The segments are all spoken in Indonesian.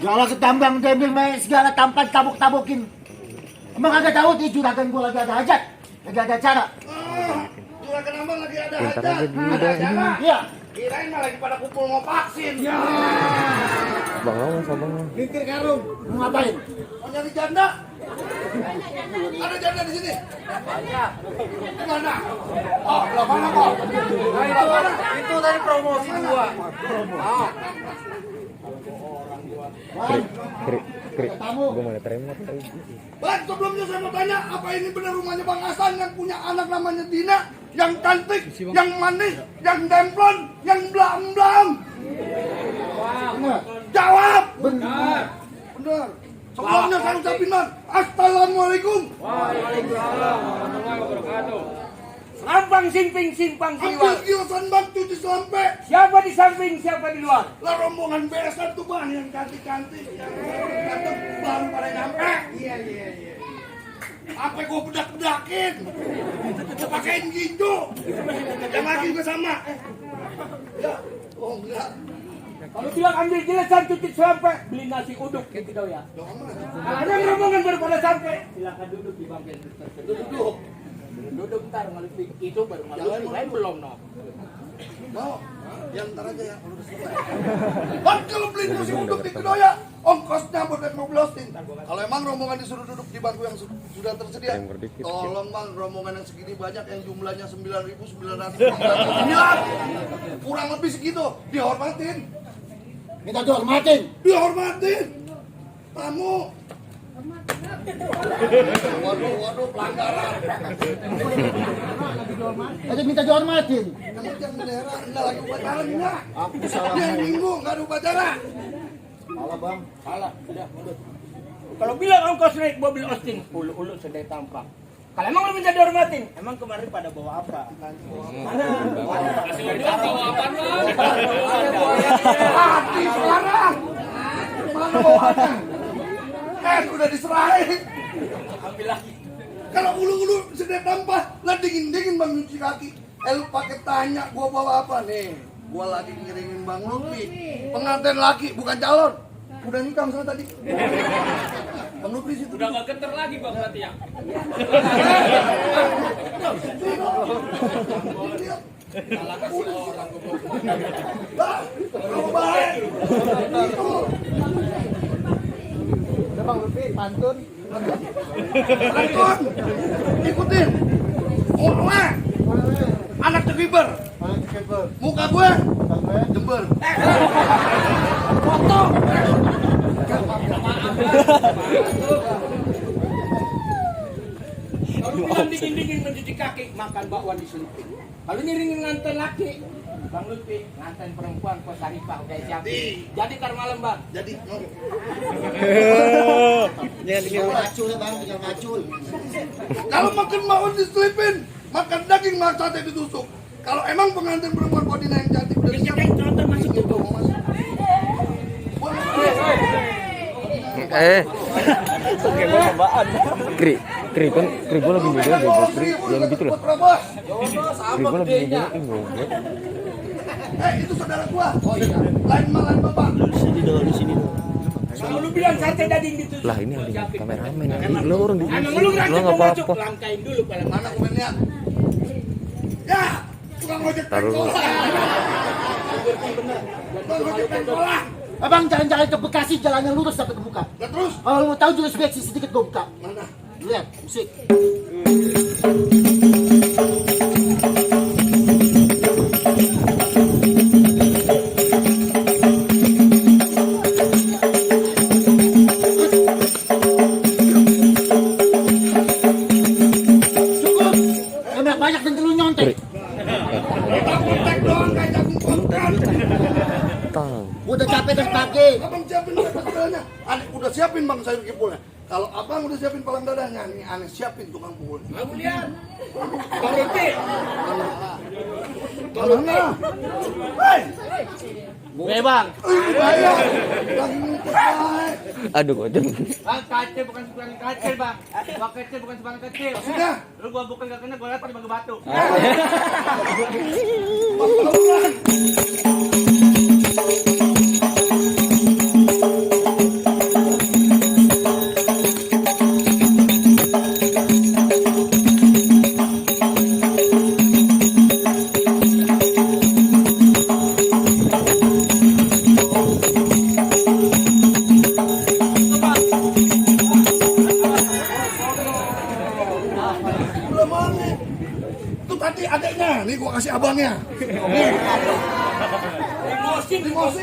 Segala ketambang tembel segala tampan tabuk-tabukin. Emang agak tahu di juragan gua lagi ada hajat, lagi ada acara. Juragan abang lagi ada hajat, ada acara. Iya. Kirain mah lagi pada kumpul mau vaksin. Ya. Bang Lawas, abang. Mikir karung, Mau ngapain? mau nyari janda. Ada janda di sini. Banyak. Di mana? Oh, belah mana kok? Itu tadi promosi gua. Oh. Krik. Gue mau terima. Bang, sebelumnya saya mau tanya, apa ini benar rumahnya Bang Hasan yang punya anak namanya Dina, yang cantik, yang manis, yang demplon, yang blam-blam? Benar. Jawab. Benar. Benar. Sebelumnya saya ucapin, Bang, Assalamualaikum. Sampang simping simpang Ambil siwat. kilosan Bang, cuci sampai. Siapa di samping, siapa di luar? Lah rombongan besan tuh Bang, yang cantik-cantik, yang ganteng baru pada nyampe. Iya. Apa gua bedak-bedakin? Pakein ginjo. Yang lagi juga sama. Ya, oh enggak. Kalau bilang ambil jelasan cuci sampai, beli nasi uduk gitu dong ya. Ada rombongan baru pada sampai. Silakan duduk di bangku Duduk. Duduk ntar ngelipik itu baru ngelipik. Lain belum no. Mau? Ya ntar aja ya, udah selesai. Bang, kalau beli nasi uduk di Kedoya, ongkosnya buat ngoblosin. Kalau emang rombongan disuruh duduk di bangku yang sudah tersedia, tolong Bang, rombongan yang segini banyak yang jumlahnya 9.999, kurang lebih segitu, dihormatin. Minta dihormatin. Dihormatin. Tamu. Waduh, pelanggaran. Ada minta dihormatin. Kamu jangan bendera, enggak lagi upacara enggak. Aku salah. Yang minggu enggak ada upacara. Salah bang. Salah, sudah mundur. Kalau bilang ongkos naik mobil Austin, ulu-ulu sedai tampak. Kalau emang lu minta dihormatin, emang kemarin pada bawa apa? Hati sekarang. Mana bawaannya? Udah diserahin. Ambil lagi. Kalau ulu-ulu sedang tampah, lah dingin-dingin Bang nyuci kaki. Lu pakai tanya gua bawa apa nih? Gua lagi ngirimin Bang Lutfi. Pengantin laki, bukan calon. Udah nikah sana tadi. Bang Lutfi situ. Udah gak geter lagi bang berarti ya. Salah kasih orang kamu baik. Itu. Bang Lutfi, pantun. Pantun. Ikutin. Oleh. Anak cekiber. Muka gue. Jember. Foto. Kalau bilang dingin-dingin mencuci kaki, makan bakwan diselipin. Kalau ngiringin nganten laki, Bang Lutfi nganten perempuan ke Saripah udah siapin. Jadi ntar malam bang. Jadi Tinggal macul ya bang, tinggal macul. kalau makan bakwan diselipin, makan daging makan sate ditusuk. Kalau emang pengantin perempuan Kodina yang cantik udah Kita yang contoh masuk itu itu. mau masuk. Kri, kri kan, kri gua lagi video deh, kri, yang gitu loh. Kri gua lagi video ini goblok. Itu saudara gua. Oh iya. Lain bapak. Kalau lu bilang sate daging gitu. Lah ini ada kameramen, lo orang di Emang lu lo ngerancang nggak mau masuk, apa-apa. langkain dulu pada Mana komennya? Ya, tukang ojek Taruh. pengkolan. Tukang ojek pengkolan. Abang jalan-jalan ke Bekasi, jalannya lurus sampai ke muka. Nah terus Kalau lu mau tahu jurus beksi sedikit gue buka. mana? Lihat, musik. Cukup. Banyak dan terlalu nyontek. Kontak doang kayak jagung kontrak. Tang. Udah capek dari pagi. Abang siapin dadanya. Aneh udah siapin bang sayur kipulnya. Kalau abang udah siapin palang dadanya, nih aneh siapin tukang pukul. Kamu lihat. Bang Lutfi. Mana? Hei, Bang. bahaya. Lagi ngumpet baik. Aduh kocok. Bang kecil bukan sebulan kecil bang. Bang kecil bukan sebulan kecil. Sudah. Lu gua bukan gak kena, gua lempar di batu. Bang, belum mana? Itu tadi adeknya, nih gua kasih abangnya. Nih, Emosi, emosi.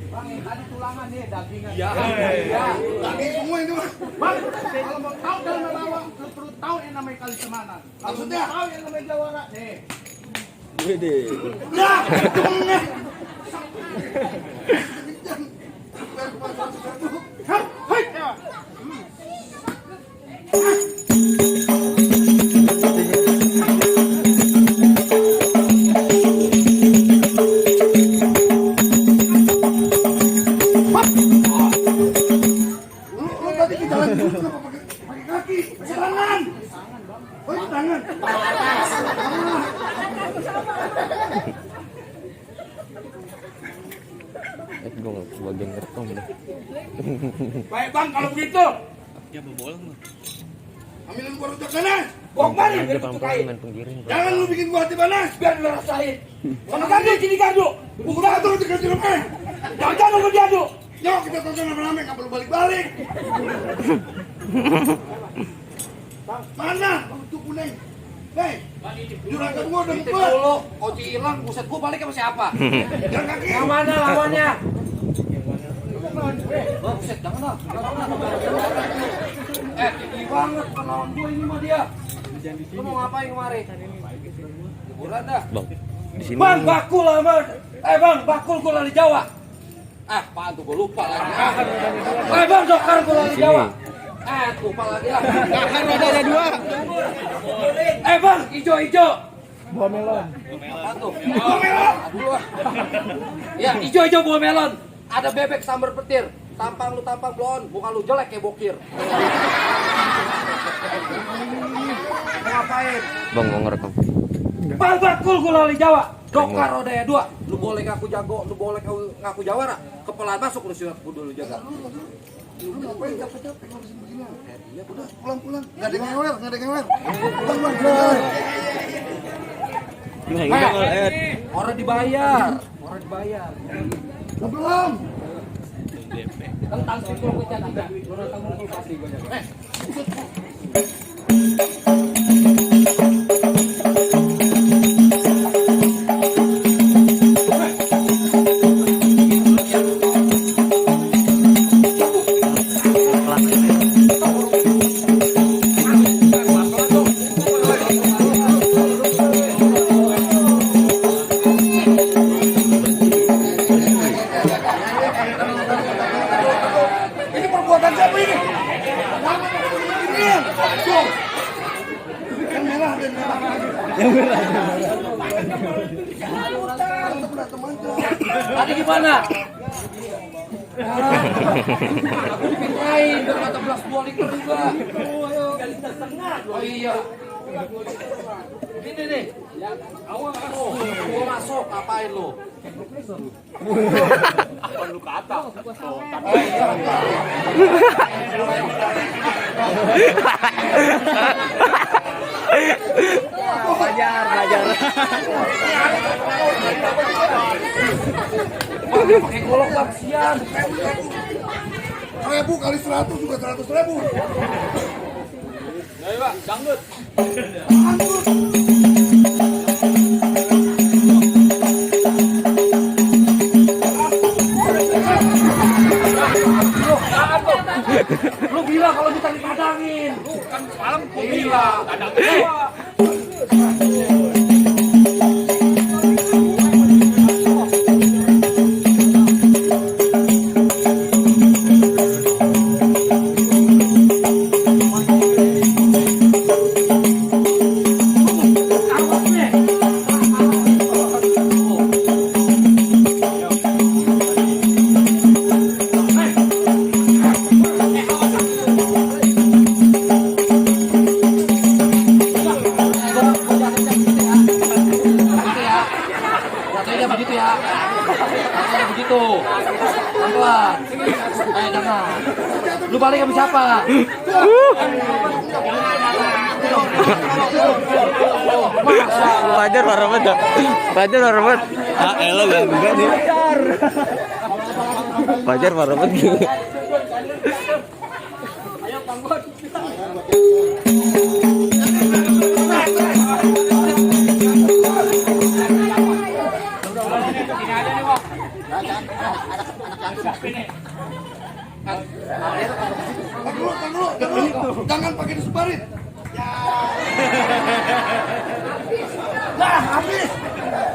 Bang, ada tulangan nih, dagingan. Ya. Daging semua ini mah. Bang, kalau mau tahu dalam lawak, lu perlu tahu yang namanya kali semanan. Kalau Maksudnya? mau tahu yang namanya jawara, nih. Udah, tengah. Hei, Lu tadi ke jalan dulu kenapa pakai kaki? Pakai tangan. Pakai tangan. Gue nggak kebagian ngerekam deh. baik bang, kalau begitu. Ambilin gua rujak sana. Bawa kemari, Aja biar pelan-pelan kutukain. main penggiring. Jangan lu bikin gua hati panas. Biar lu rasain. Sama gardu, sini gardu. Udah tuh dikasih rumah. Jangan nunggu diadu. Yuk kita tonton rame-rame, nggak perlu balik-balik. Mana? Tuh kuning. Hei, juragan gua udah Titip ngumpet. dulu, Oji hilang, buset gua balik sama siapa? Jangan kaki. Yang mana lawannya? Oh, buset, jangan lah. Tinggi banget lawan gua ini mah dia. Lu mau ngapain kemarin? Liburan dah. Bang, di sini. Bang, bakul lah bang. Bang, bakul gua lari Jawa. Apaan tuh gua lupa lagi. Bang, dokar gua lari Jawa. Lupa lagi lah. Ada dua. Bang, ijo-ijo. Apaan tuh? Aduh. Ya, ijo-ijo buah melon. Ada bebek sambar petir. Tampang lu tampang blon, muka lu jelek kayak bokir. Mau ngapain? Bang mau ngerekam. Bang, bakul gua lari Jawa. Dokar roda 2. Lu boleh ngaku jago, lu boleh ngaku jawara. Kepala masuk lu silat kudu lu jaga. Lu ngapain capek-capek ngabisin beginian? Iya, udah pulang. Enggak ada yang ngewer. Pulang. Orang dibayar. Belum. Tentang simpul gue catat. Lu nonton mukul pasti gue jaga. Ini perbuatan siapa ini? Beginian. Tuh. Yang merah dan merah. Tadi gimana? Aku dipintain biar kata belas bolik juga. Oh iya. Ini nih. Awal masuk. Gua masuk, ngapain lu? Lu ke atas. Wah, dia pakai golok bang, sian. 1000 kali 100 juga 100.000. Ayo, Pak, dangdut. Lu bilang kalau kita dikadangin. Kan malam gua bilang, kadang gua. Jatuhnya begitu ya. Jatuhnya begitu. Pelan-pelan. Jangan. Lu balik sama siapa? Fajar marah banget. Fajar marah banget. Ah, elo enggak nih. Fajar marah banget. Ayo, Panggot. Dulu. Jangan pakai disebarin. Ya. Nah,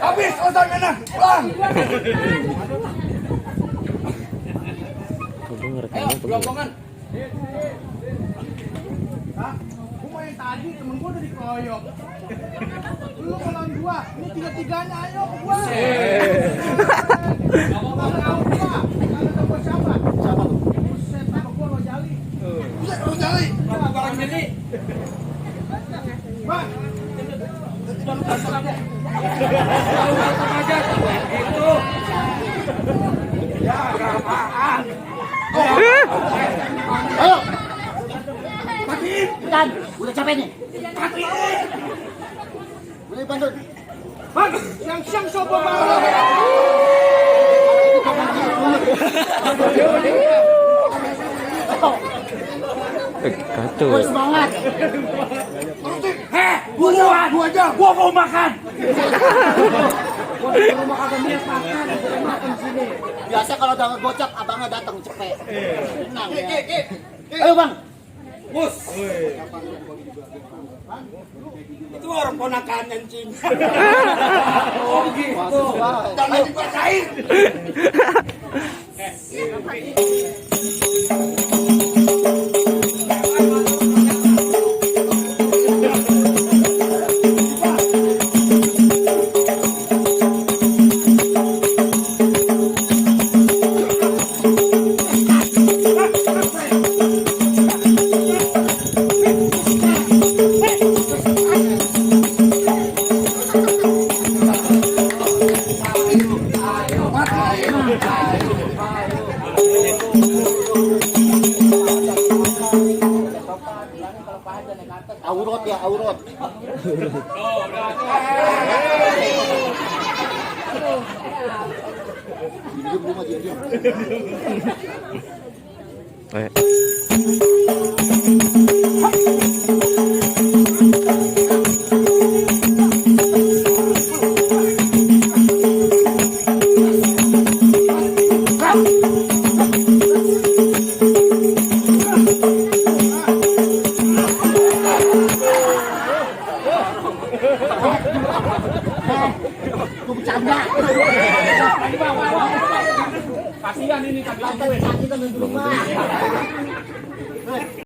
habis selesai mainan. Pulang. Ayo, gelompongan. Gua main tadi, temen gua udah dikeroyok. Lu kalau gua, ini 3-3-nya ayo ke gua. Siapa? Buset, sama gua Rojali. Buset, Rojali. Barang jadi. Bang. Itu. Ya, apaan? Ayo, Matiin. Tan, udah capek nih. Matiin. Udah bandut. Bang, siang-siang coba bang. Kacau. Gue semangat. Gua aja. Gua mau makan. Biasa kalau udah ngegocap, abangnya datang cepet. Tenang ya. Ayo bang. Bus. Itu orang ponakan anjing. Oh gitu. Jangan dibacain. naik ke atas. Aurat ya, aurat. Diem lu mah diem. Eh. Lu bercanda. Kasihan ini kaki lampu. Kita main di rumah.